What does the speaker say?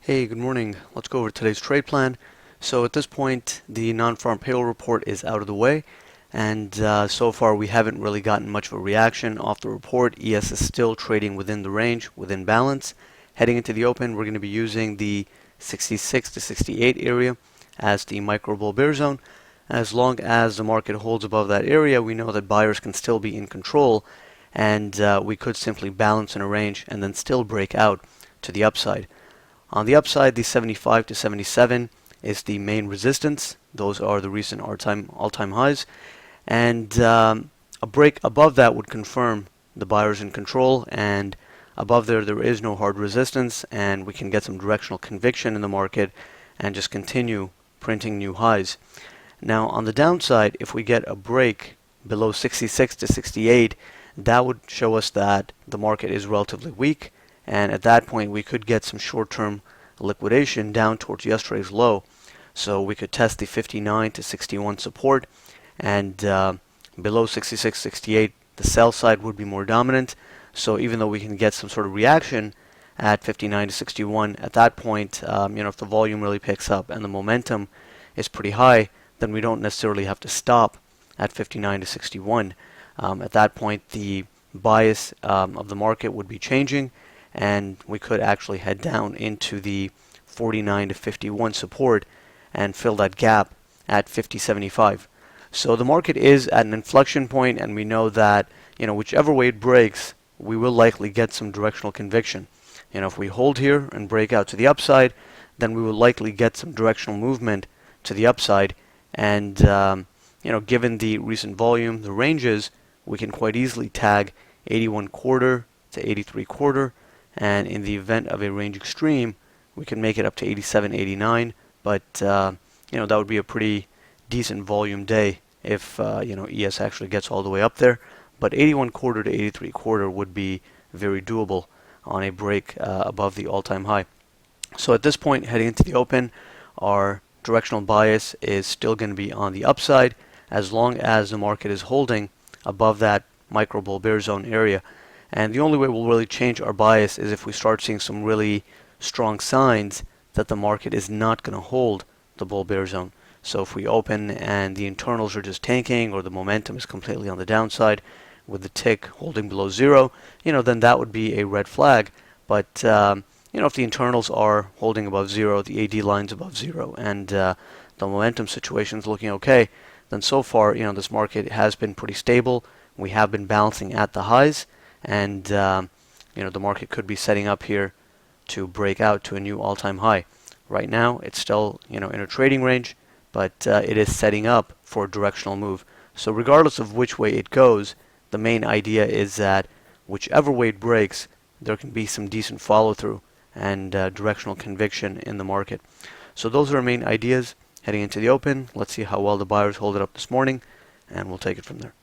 Hey, good morning. Let's go over today's trade plan. So at this point, the non-farm payroll report is out of the way, and so far we haven't really gotten much of a reaction off the report. ES is still trading within the range, within balance. Heading into the open, we're going to be using the 66 to 68 area as the micro bull bear zone. As long as the market holds above that area, we know that buyers can still be in control, and we could simply balance in a range and then still break out to the upside. On the upside, the 75 to 77 is the main resistance. Those are the recent all-time highs. And a break above that would confirm the buyers in control. And above there is no hard resistance. And we can get some directional conviction in the market and just continue printing new highs. Now, on the downside, if we get a break below 66 to 68, that would show us that the market is relatively weak. And at that point, we could get some short-term liquidation down towards yesterday's low. So we could test the 59 to 61 support, and below 66, 68, the sell side would be more dominant. So even though we can get some sort of reaction at 59 to 61, at that point, if the volume really picks up and the momentum is pretty high, then we don't necessarily have to stop at 59 to 61. At that point, the bias of the market would be changing, and we could actually head down into the 49 to 51 support and fill that gap at 50.75. So the market is at an inflection point, and we know that whichever way it breaks, we will likely get some directional conviction. If we hold here and break out to the upside, then we will likely get some directional movement to the upside. And given the recent volume, the ranges, we can quite easily tag 81.25 to 83.25. And in the event of a range extreme, we can make it up to 87, 89. But that would be a pretty decent volume day if ES actually gets all the way up there. But 81.25 to 83.25 would be very doable on a break above the all-time high. So at this point, heading into the open, our directional bias is still going to be on the upside as long as the market is holding above that micro bull bear zone area. And the only way we'll really change our bias is if we start seeing some really strong signs that the market is not going to hold the bull bear zone. So if we open and the internals are just tanking, or the momentum is completely on the downside with the tick holding below zero, then that would be a red flag. But if the internals are holding above zero, the AD line's above zero, and the momentum situation is looking okay, then so far this market has been pretty stable. We have been balancing at the highs. And the market could be setting up here to break out to a new all-time high. Right now, it's still in a trading range, but it is setting up for a directional move. So regardless of which way it goes, the main idea is that whichever way it breaks, there can be some decent follow-through and directional conviction in the market. So those are our main ideas heading into the open. Let's see how well the buyers hold it up this morning, and we'll take it from there.